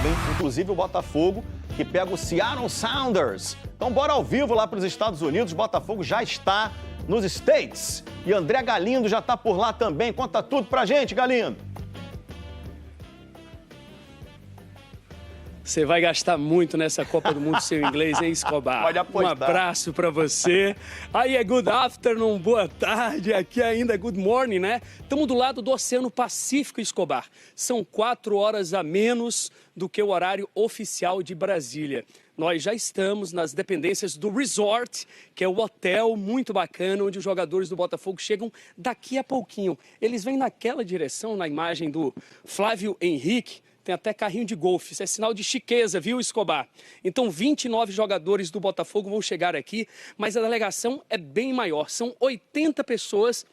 sábado, hein? Inclusive o Botafogo, que pega o Seattle Sounders. Então bora ao vivo lá para os Estados Unidos. O Botafogo já está nos States. E André Galindo já está por lá também. Conta tudo pra gente, Galindo. Você vai gastar muito nessa Copa do Mundo seu inglês, hein, Escobar? Pode apostar. Um abraço para você. Aí é good afternoon, boa tarde. Aqui ainda é good morning, né? Estamos do lado do Oceano Pacífico, Escobar. São 4 horas a menos do que o horário oficial de Brasília. Nós já estamos nas dependências do Resort, que é o hotel muito bacana, onde os jogadores do Botafogo chegam daqui a pouquinho. Eles vêm naquela direção, na imagem do Flávio Henrique. Tem até carrinho de golfe, isso é sinal de chiqueza, viu, Escobar? Então, 29 jogadores do Botafogo vão chegar aqui, mas a delegação é bem maior. São 80 pessoas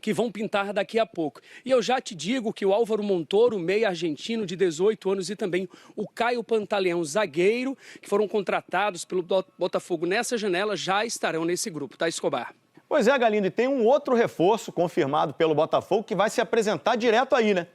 que vão pintar daqui a pouco. E eu já te digo que o Álvaro Montoro, meia argentino de 18 anos, e também o Caio Pantaleão, zagueiro, que foram contratados pelo Botafogo nessa janela, já estarão nesse grupo, tá, Escobar? Pois é, Galindo, e tem um outro reforço confirmado pelo Botafogo que vai se apresentar direto aí, né?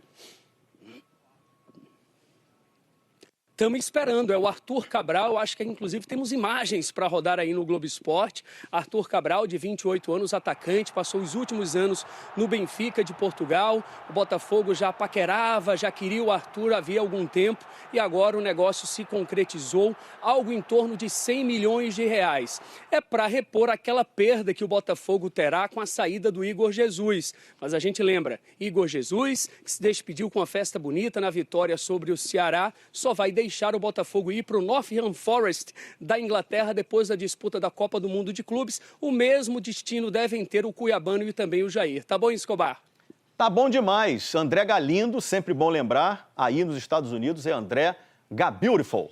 Estamos esperando, é o Arthur Cabral, acho que inclusive temos imagens para rodar aí no Globo Esporte. Arthur Cabral, de 28 anos, atacante, passou os últimos anos no Benfica de Portugal. O Botafogo já paquerava, já queria o Arthur havia algum tempo e agora o negócio se concretizou, algo em torno de 100 milhões de reais. É para repor aquela perda que o Botafogo terá com a saída do Igor Jesus. Mas a gente lembra, Igor Jesus, que se despediu com uma festa bonita na vitória sobre o Ceará, só vai deixar o Botafogo ir para o Nottingham Forest da Inglaterra depois da disputa da Copa do Mundo de Clubes. O mesmo destino devem ter o Cuiabano e também o Jair. Tá bom, Escobar? Tá bom demais. André Galindo, sempre bom lembrar, aí nos Estados Unidos é André Gabeautiful.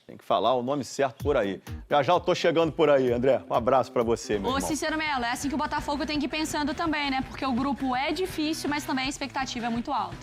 Tem que falar o nome certo por aí. Já eu tô chegando por aí, André. Um abraço pra você, meu irmão. Ô, Cícero Mello, é assim que o Botafogo tem que ir pensando também, né? Porque o grupo é difícil, mas também a expectativa é muito alta.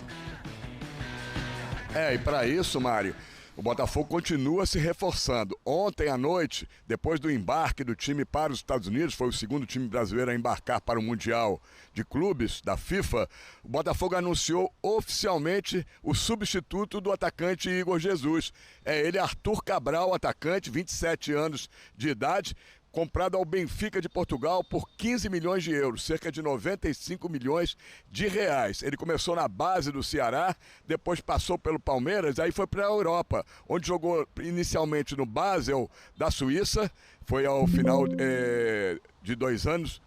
E para isso, Mário, o Botafogo continua se reforçando. Ontem à noite, depois do embarque do time para os Estados Unidos, foi o segundo time brasileiro a embarcar para o Mundial de Clubes da FIFA, o Botafogo anunciou oficialmente o substituto do atacante Igor Jesus. É ele, Arthur Cabral, atacante, 27 anos de idade, comprado ao Benfica de Portugal por 15 milhões de euros, cerca de 95 milhões de reais. Ele começou na base do Ceará, depois passou pelo Palmeiras, aí foi para a Europa, onde jogou inicialmente no Basel da Suíça, foi ao final de 2 anos,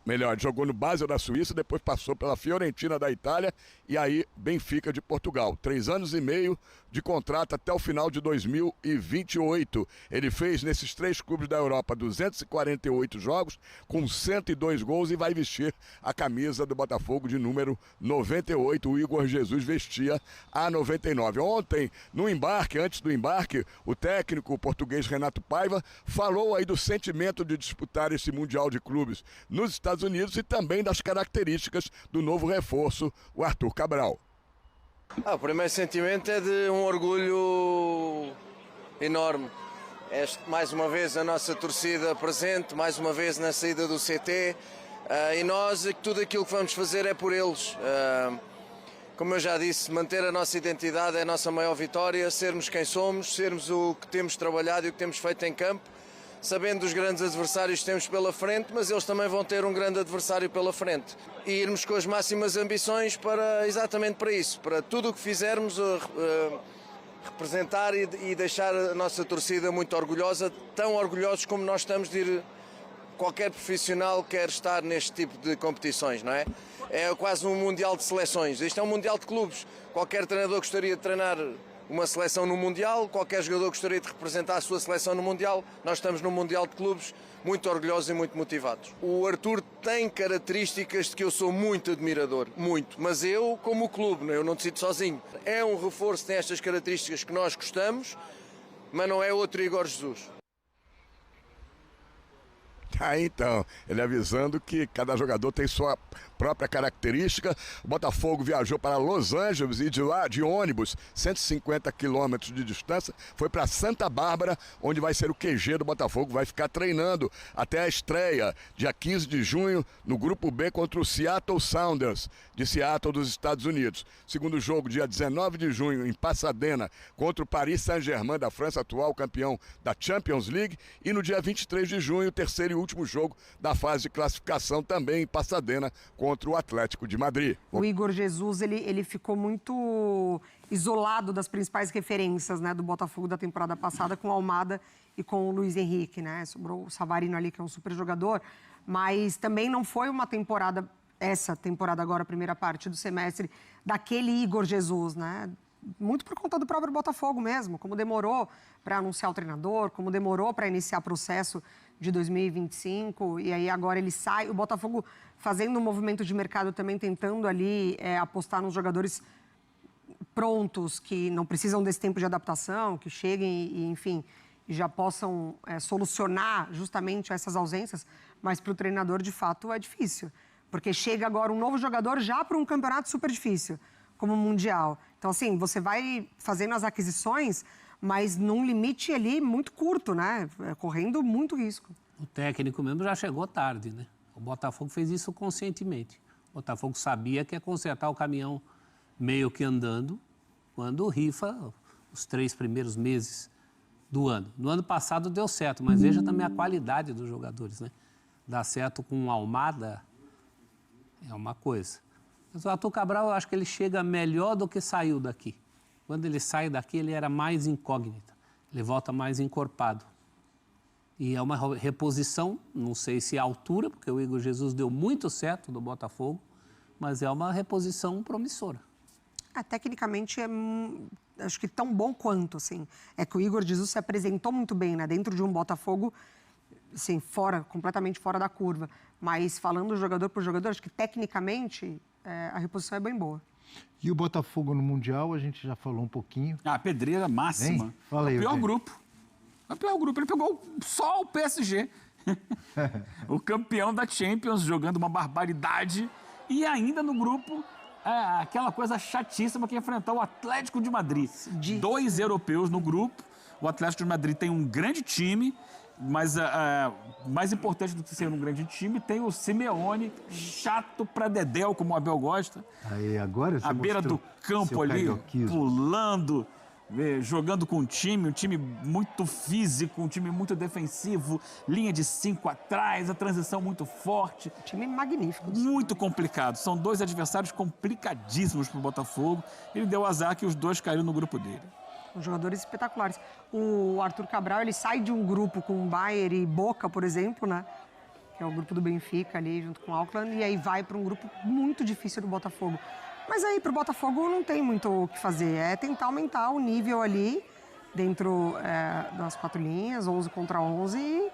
melhor, jogou no Basel da Suíça, depois passou pela Fiorentina da Itália e aí Benfica de Portugal. 3 anos e meio de contrato até o final de 2028. Ele fez nesses 3 clubes da Europa 248 jogos, com 102 gols e vai vestir a camisa do Botafogo de número 98. O Igor Jesus vestia a 99. Ontem, no embarque, antes do embarque, o técnico português Renato Paiva falou aí do sentimento de disputar esse Mundial de Clubes nos Estados Unidos e também das características do novo reforço, o Arthur Cabral. O primeiro sentimento é de um orgulho enorme. Mais uma vez a nossa torcida presente, mais uma vez na saída do CT, e nós, tudo aquilo que vamos fazer é por eles. Como eu já disse, manter a nossa identidade é a nossa maior vitória, sermos quem somos, sermos o que temos trabalhado e o que temos feito em campo, sabendo dos grandes adversários que temos pela frente, mas eles também vão ter um grande adversário pela frente. E irmos com as máximas ambições exatamente para isso, para tudo o que fizermos representar e deixar a nossa torcida muito orgulhosa, tão orgulhosos como nós estamos de ir. Qualquer profissional quer estar neste tipo de competições, não é? É quase um mundial de seleções. Isto é um mundial de clubes. Qualquer treinador gostaria de treinar uma seleção no Mundial, qualquer jogador gostaria de representar a sua seleção no Mundial. Nós estamos num Mundial de Clubes muito orgulhosos e muito motivados. O Arthur tem características de que eu sou muito admirador, muito. Mas eu, como o clube, eu não decido sozinho. É um reforço, tem estas características que nós gostamos, mas não é outro Igor Jesus. Então, ele avisando que cada jogador tem sua própria característica. O Botafogo viajou para Los Angeles e de lá, de ônibus, 150 quilômetros de distância, foi para Santa Bárbara, onde vai ser o QG do Botafogo, vai ficar treinando até a estreia, dia 15 de junho, no Grupo B contra o Seattle Sounders, de Seattle, dos Estados Unidos. Segundo jogo, dia 19 de junho, em Pasadena, contra o Paris Saint-Germain da França, atual campeão da Champions League. E no dia 23 de junho, o terceiro e último jogo da fase de classificação, também em Pasadena, contra o Atlético de Madrid. O Igor Jesus, ele ficou muito isolado das principais referências, né, do Botafogo da temporada passada, com o Almada e com o Luiz Henrique, né? Sobrou o Savarino ali, que é um super jogador, mas também não foi uma temporada, essa temporada agora, a primeira parte do semestre, daquele Igor Jesus, né? Muito por conta do próprio Botafogo mesmo, como demorou para anunciar o treinador, como demorou para iniciar o processo de 2025, e aí agora ele sai. O Botafogo fazendo um movimento de mercado também, tentando ali apostar nos jogadores prontos, que não precisam desse tempo de adaptação, que cheguem e enfim, já possam solucionar justamente essas ausências, mas para o treinador, de fato, é difícil. Porque chega agora um novo jogador já para um campeonato super difícil, como o Mundial. Então, assim, você vai fazendo as aquisições, mas num limite ali muito curto, né? Correndo muito risco. O técnico mesmo já chegou tarde, né? O Botafogo fez isso conscientemente. O Botafogo sabia que ia consertar o caminhão meio que andando quando rifa os 3 primeiros meses do ano. No ano passado deu certo, mas veja também a qualidade dos jogadores, né? Dá certo com o Almada é uma coisa. Mas o Arthur Cabral, eu acho que ele chega melhor do que saiu daqui. Quando ele sai daqui, ele era mais incógnita. Ele volta mais encorpado. E é uma reposição, não sei se é a altura, porque o Igor Jesus deu muito certo do Botafogo, mas é uma reposição promissora. Tecnicamente, acho que tão bom quanto, assim. É que o Igor Jesus se apresentou muito bem, né? Dentro de um Botafogo, assim, completamente fora da curva. Mas falando jogador por jogador, acho que tecnicamente a reposição é bem boa. E o Botafogo no Mundial, a gente já falou um pouquinho. A pedreira máxima. Hein? Fala aí, o pior grupo. O pior grupo. Ele pegou só o PSG. O campeão da Champions, jogando uma barbaridade. E ainda no grupo, aquela coisa chatíssima que enfrentou o Atlético de Madrid. 2 europeus no grupo. O Atlético de Madrid tem um grande time, mas mais importante do que ser um grande time, tem o Simeone, chato pra dedéu, como o Abel gosta. Aí, agora você à beira do campo ali, pulando, jogando com um time muito físico, um time muito defensivo, linha de 5 atrás, a transição muito forte. Time magnífico. Muito complicado. São 2 adversários complicadíssimos pro Botafogo. Ele deu azar que os 2 caíram no grupo dele. Jogadores espetaculares. O Arthur Cabral, ele sai de um grupo com Bayern e Boca, por exemplo, né? Que é o grupo do Benfica ali, junto com o Auckland, e aí vai para um grupo muito difícil do Botafogo. Mas aí, para o Botafogo, não tem muito o que fazer. É tentar aumentar o nível ali, dentro das 4 linhas, 11 contra 11,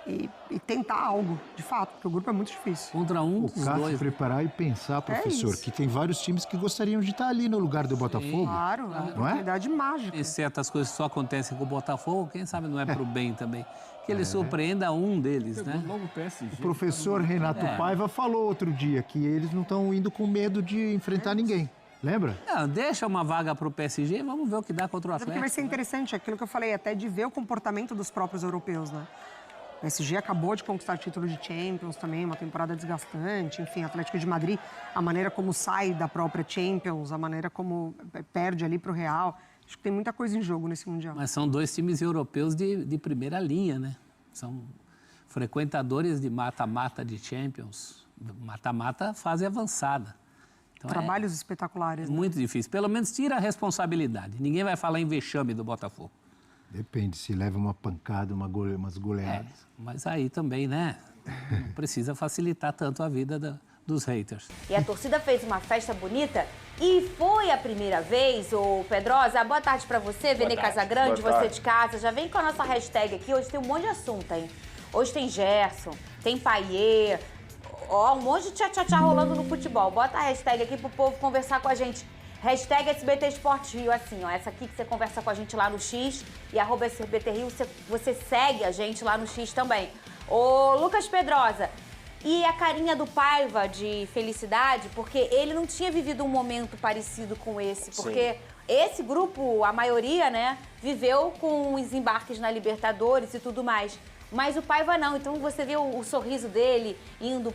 e tentar algo, de fato, porque o grupo é muito difícil. Contra um dos dois. dois. Preparar e pensar, professor, que tem vários times que gostariam de estar ali no lugar do Botafogo. Claro, é uma oportunidade mágica. E certas coisas só acontecem com o Botafogo, quem sabe não é pro bem também. Que ele surpreenda um deles, né? Logo o PSG. O professor Renato Paiva falou outro dia que eles não estão indo com medo de enfrentar ninguém. Lembra? Não, deixa uma vaga pro PSG e vamos ver o que dá contra o Atlético. Porque vai ser interessante, aquilo que eu falei, até de ver o comportamento dos próprios europeus, né? O PSG acabou de conquistar título de Champions também, uma temporada desgastante. Enfim, Atlético de Madrid, a maneira como sai da própria Champions, a maneira como perde ali pro Real. Acho que tem muita coisa em jogo nesse Mundial. Mas são 2 times europeus de primeira linha, né? São frequentadores de mata-mata de Champions. Mata-mata fase avançada. Então Trabalhos espetaculares. Né? Muito difícil. Pelo menos tira a responsabilidade. Ninguém vai falar em vexame do Botafogo. Depende, se leva uma pancada, umas goleadas. Mas aí também, né? Não precisa facilitar tanto a vida dos haters. E a torcida fez uma festa bonita e foi a primeira vez, ô Pedrosa. Boa tarde pra você, Vene Casagrande, você de casa. Já vem com a nossa hashtag aqui, hoje tem um monte de assunto, hein? Hoje tem Gerson, tem Paiê, ó, um monte de tchá-tchá-tchá rolando no futebol. Bota a hashtag aqui pro povo conversar com a gente. Hashtag SBT Esporte Rio, assim, ó, essa aqui que você conversa com a gente lá no X e @SBT Rio, você segue a gente lá no X também. Ô, Lucas Pedrosa, E a carinha do Paiva de felicidade, porque ele não tinha vivido um momento parecido com esse. Porque esse grupo, a maioria, né, viveu com os embarques na Libertadores e tudo mais. Mas o Paiva não. Então você vê o sorriso dele indo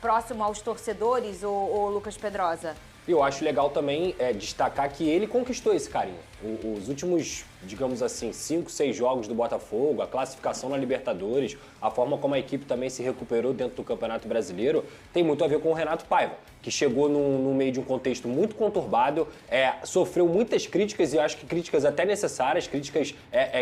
próximo aos torcedores, o Lucas Pedrosa. Eu acho legal também destacar que ele conquistou esse carinho. Os últimos, digamos assim, 5, 6 jogos do Botafogo, a classificação na Libertadores, a forma como a equipe também se recuperou dentro do Campeonato Brasileiro, tem muito a ver com o Renato Paiva, que chegou no meio de um contexto muito conturbado, sofreu muitas críticas, e eu acho que críticas até necessárias, críticas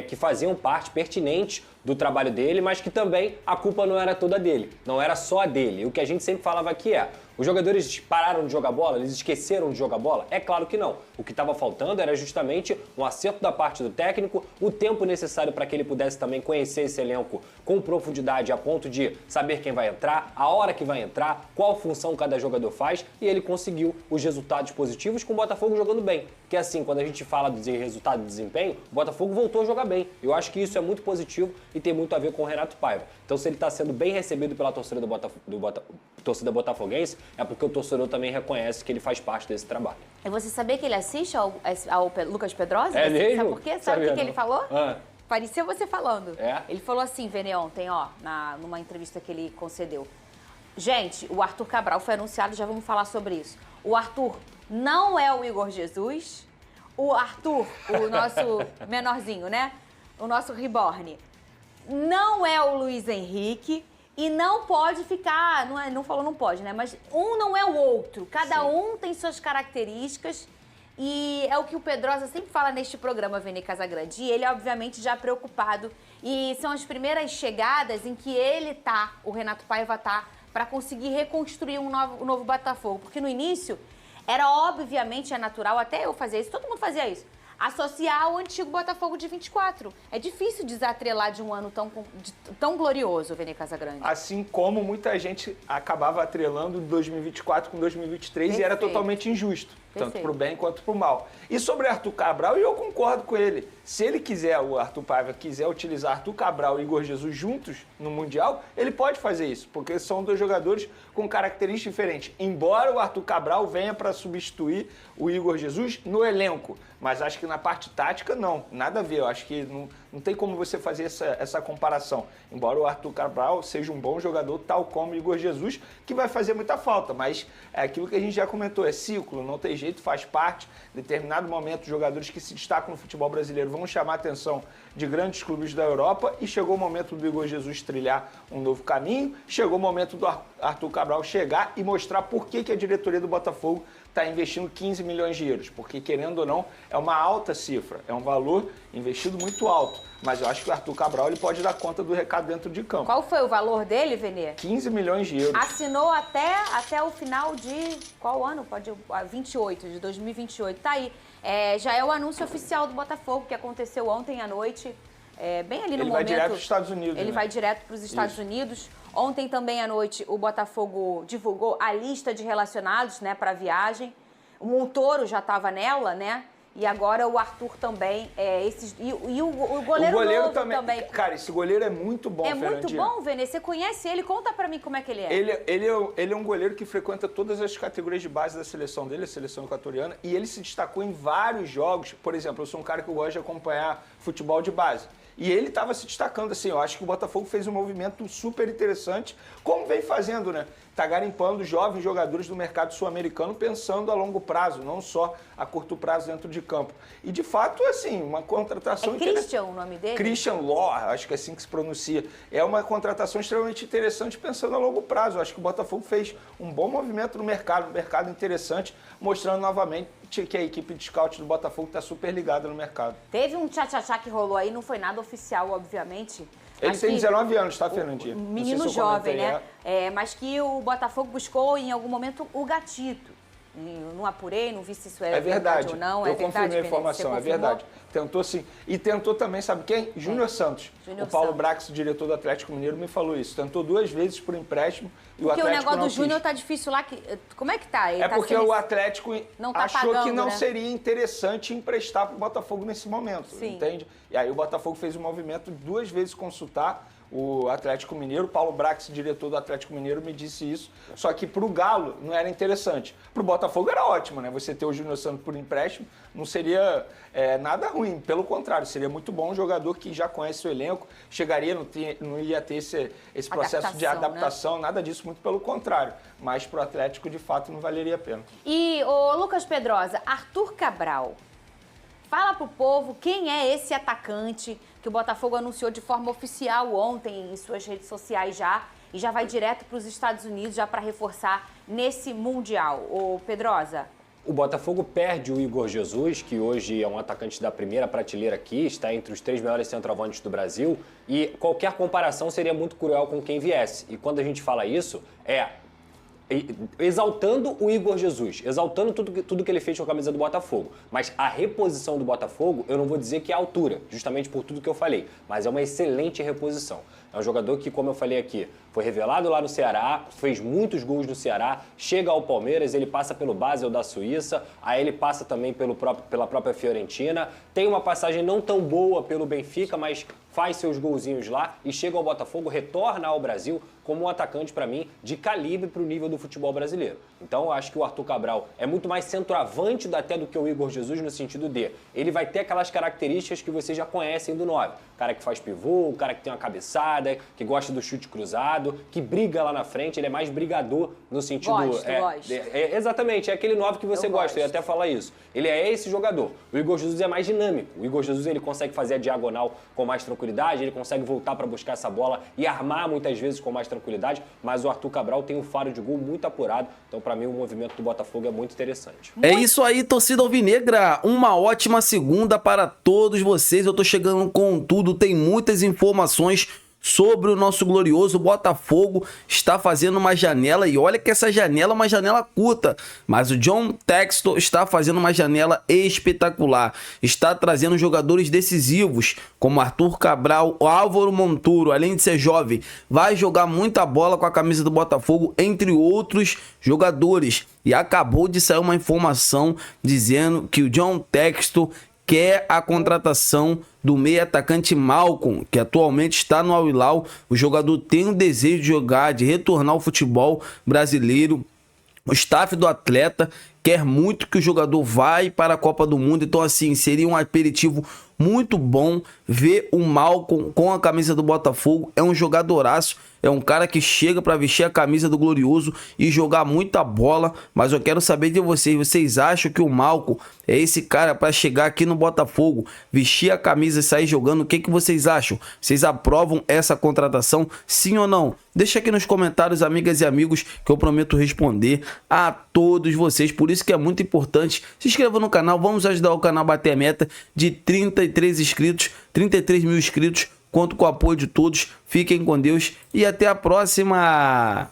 que faziam parte pertinente do trabalho dele, mas que também a culpa não era toda dele, não era só a dele. O que a gente sempre falava aqui os jogadores pararam de jogar bola, eles esqueceram de jogar bola? É claro que não. O que estava faltando era justamente um acerto da parte do técnico, o tempo necessário para que ele pudesse também conhecer esse elenco com profundidade, a ponto de saber quem vai entrar, a hora que vai entrar, qual função cada jogador faz, e ele conseguiu os resultados positivos com o Botafogo jogando bem. Que assim, quando a gente fala de resultado e desempenho, o Botafogo voltou a jogar bem. Eu acho que isso é muito positivo e tem muito a ver com o Renato Paiva. Então, se ele está sendo bem recebido pela torcida torcida botafoguense, é porque o torcedor também reconhece que ele faz parte desse trabalho. E você sabia que ele assiste ao Lucas Pedrosa? É mesmo? Sabe por quê? Sabe o que ele falou? Ah. Parecia você falando. É? Ele falou assim, Vene, ontem, numa entrevista que ele concedeu. Gente, o Arthur Cabral foi anunciado, já vamos falar sobre isso. O Arthur não é o Igor Jesus. O Arthur, o nosso menorzinho, né? O nosso reborn. Não é o Luiz Henrique. E não pode ficar, não falou não pode, né? Mas um não é o outro. Cada um tem suas características. E é o que o Pedrosa sempre fala neste programa, Vene Casagrande. E ele, obviamente, já preocupado. E são as primeiras chegadas em que o Renato Paiva para conseguir reconstruir um novo Botafogo. Porque no início, era obviamente natural, até eu fazia isso, todo mundo fazia isso, associar ao antigo Botafogo de 24. É difícil desatrelar de um ano tão glorioso, Vene Casagrande. Assim como muita gente acabava atrelando 2024 com 2023 e era totalmente injusto, tanto para o bem quanto para o mal. E sobre Arthur Cabral, eu concordo com ele. Se ele quiser, o Arthur Paiva quiser utilizar Arthur Cabral e Igor Jesus juntos no Mundial, ele pode fazer isso, porque são dois jogadores com características diferentes. Embora o Arthur Cabral venha para substituir o Igor Jesus no elenco, mas acho que na parte tática, não, nada a ver. Eu acho que não tem como você fazer essa comparação. Embora o Arthur Cabral seja um bom jogador, tal como o Igor Jesus, que vai fazer muita falta, mas é aquilo que a gente já comentou, é ciclo, não tem jeito, faz parte. Em determinado momento, os jogadores que se destacam no futebol brasileiro vão chamar a atenção de grandes clubes da Europa e chegou o momento do Igor Jesus trilhar um novo caminho, chegou o momento do Arthur Cabral chegar e mostrar por que a diretoria do Botafogo está investindo 15 milhões de euros, porque, querendo ou não, é uma alta cifra, é um valor investido muito alto. Mas eu acho que o Arthur Cabral ele pode dar conta do recado dentro de campo. Qual foi o valor dele, Vene? 15 milhões de euros. Assinou até o final de... Qual ano? 28, de 2028. Tá aí. Já é o anúncio oficial do Botafogo, que aconteceu ontem à noite. Bem ali no momento... Ele vai direto para os Estados Unidos, Ele vai direto para os Estados Unidos. Ontem também à noite o Botafogo divulgou a lista de relacionados, né, para a viagem. O Montoro já estava nela, né? E agora o Arthur também, e o goleiro novo também. Cara, esse goleiro é muito bom, Fernandinha. É muito bom, Vene. Você conhece ele? Conta pra mim como é que ele é. Ele é um goleiro que frequenta todas as categorias de base da seleção dele, a seleção equatoriana, e ele se destacou em vários jogos. Por exemplo, eu sou um cara que gosta de acompanhar futebol de base. E ele estava se destacando, assim, eu acho que o Botafogo fez um movimento super interessante, como vem fazendo, né? Tá garimpando jovens jogadores do mercado sul-americano pensando a longo prazo, não só a curto prazo dentro de campo. E, de fato, assim, uma contratação... Christian o nome dele? Christian Law, acho que é assim que se pronuncia. É uma contratação extremamente interessante pensando a longo prazo. Eu acho que o Botafogo fez um bom movimento no mercado interessante, mostrando novamente que a equipe de scout do Botafogo está super ligada no mercado. Teve um tchá-tchá-tchá que rolou aí, não foi nada oficial, obviamente. Ele tem 19 anos, tá, Fernandinha? Menino jovem, né? Mas que o Botafogo buscou em algum momento o Gatito. Não apurei, não vi se isso era verdade ou não. Eu confirmei a informação, é verdade. Tentou sim. E tentou também, sabe quem? Júnior Santos. O Paulo Brax, diretor do Atlético Mineiro, me falou isso. Tentou 2 vezes por empréstimo e o Atlético não quis. Porque o negócio do Júnior tá difícil lá. Como é que tá? Ele porque o Atlético achou pagando, que não né? seria interessante emprestar pro Botafogo nesse momento, entende? E aí o Botafogo fez um movimento 2 vezes consultar o Atlético Mineiro. O Paulo Brax, diretor do Atlético Mineiro, me disse isso. Só que para o Galo não era interessante. Para o Botafogo era ótimo, né? Você ter o Júnior Santos por empréstimo não seria nada ruim. Pelo contrário, seria muito bom um jogador que já conhece o elenco, chegaria, não ia ter esse processo de adaptação, né? Nada disso, muito pelo contrário. Mas para o Atlético, de fato, não valeria a pena. E, ô Lucas Pedrosa, Arthur Cabral, fala pro povo quem é esse atacante que o Botafogo anunciou de forma oficial ontem em suas redes sociais e já vai direto para os Estados Unidos já para reforçar nesse Mundial. Ô Pedrosa. O Botafogo perde o Igor Jesus, que hoje é um atacante da primeira prateleira aqui, está entre os 3 melhores centroavantes do Brasil, e qualquer comparação seria muito cruel com quem viesse. E quando a gente fala isso, exaltando o Igor Jesus, exaltando tudo que ele fez com a camisa do Botafogo. Mas a reposição do Botafogo, eu não vou dizer que é a altura, justamente por tudo que eu falei, mas é uma excelente reposição. É um jogador que, como eu falei aqui, foi revelado lá no Ceará, fez muitos gols no Ceará, chega ao Palmeiras, ele passa pelo Basel da Suíça, aí ele passa também pela própria Fiorentina, tem uma passagem não tão boa pelo Benfica, mas faz seus golzinhos lá e chega ao Botafogo, retorna ao Brasil como um atacante, para mim, de calibre para o nível do futebol brasileiro. Então, eu acho que o Arthur Cabral é muito mais centroavante até do que o Igor Jesus, no sentido de ele vai ter aquelas características que vocês já conhecem do 9. O cara que faz pivô, o cara que tem uma cabeçada, que gosta do chute cruzado, que briga lá na frente, ele é mais brigador no sentido... Gosto. Exatamente, é aquele 9 que você gosta, eu ia até falar isso. Ele é esse jogador. O Igor Jesus é mais dinâmico. O Igor Jesus, ele consegue fazer a diagonal com mais tranquilidade, ele consegue voltar para buscar essa bola e armar muitas vezes com mais tranquilidade, mas o Arthur Cabral tem um faro de gol muito apurado, então para mim o movimento do Botafogo é muito interessante. É isso aí, torcida alvinegra, uma ótima segunda para todos vocês, eu tô chegando com tudo, tem muitas informações sobre o nosso glorioso Botafogo, está fazendo uma janela, e olha que essa janela é uma janela curta, mas o John Textor está fazendo uma janela espetacular, está trazendo jogadores decisivos, como Arthur Cabral, Álvaro Monturo, além de ser jovem, vai jogar muita bola com a camisa do Botafogo, entre outros jogadores, e acabou de sair uma informação dizendo que o John Textor quer a contratação do meio atacante Malcom, que atualmente está no Al Hilal. O jogador tem o desejo de jogar, de retornar ao futebol brasileiro. O staff do atleta quer muito que o jogador vá para a Copa do Mundo. Então, assim, seria um aperitivo muito bom ver o Malcom com a camisa do Botafogo. É um jogadoraço, é um cara que chega para vestir a camisa do Glorioso e jogar muita bola. Mas eu quero saber de vocês, vocês acham que o Malcom é esse cara para chegar aqui no Botafogo, vestir a camisa e sair jogando? O que vocês acham? Vocês aprovam essa contratação, sim ou não? Deixa aqui nos comentários, amigas e amigos, que eu prometo responder a todos vocês. Por isso que é muito importante, se inscreva no canal, vamos ajudar o canal a bater a meta de 33 inscritos, 33 mil inscritos. Conto com o apoio de todos, fiquem com Deus e até a próxima!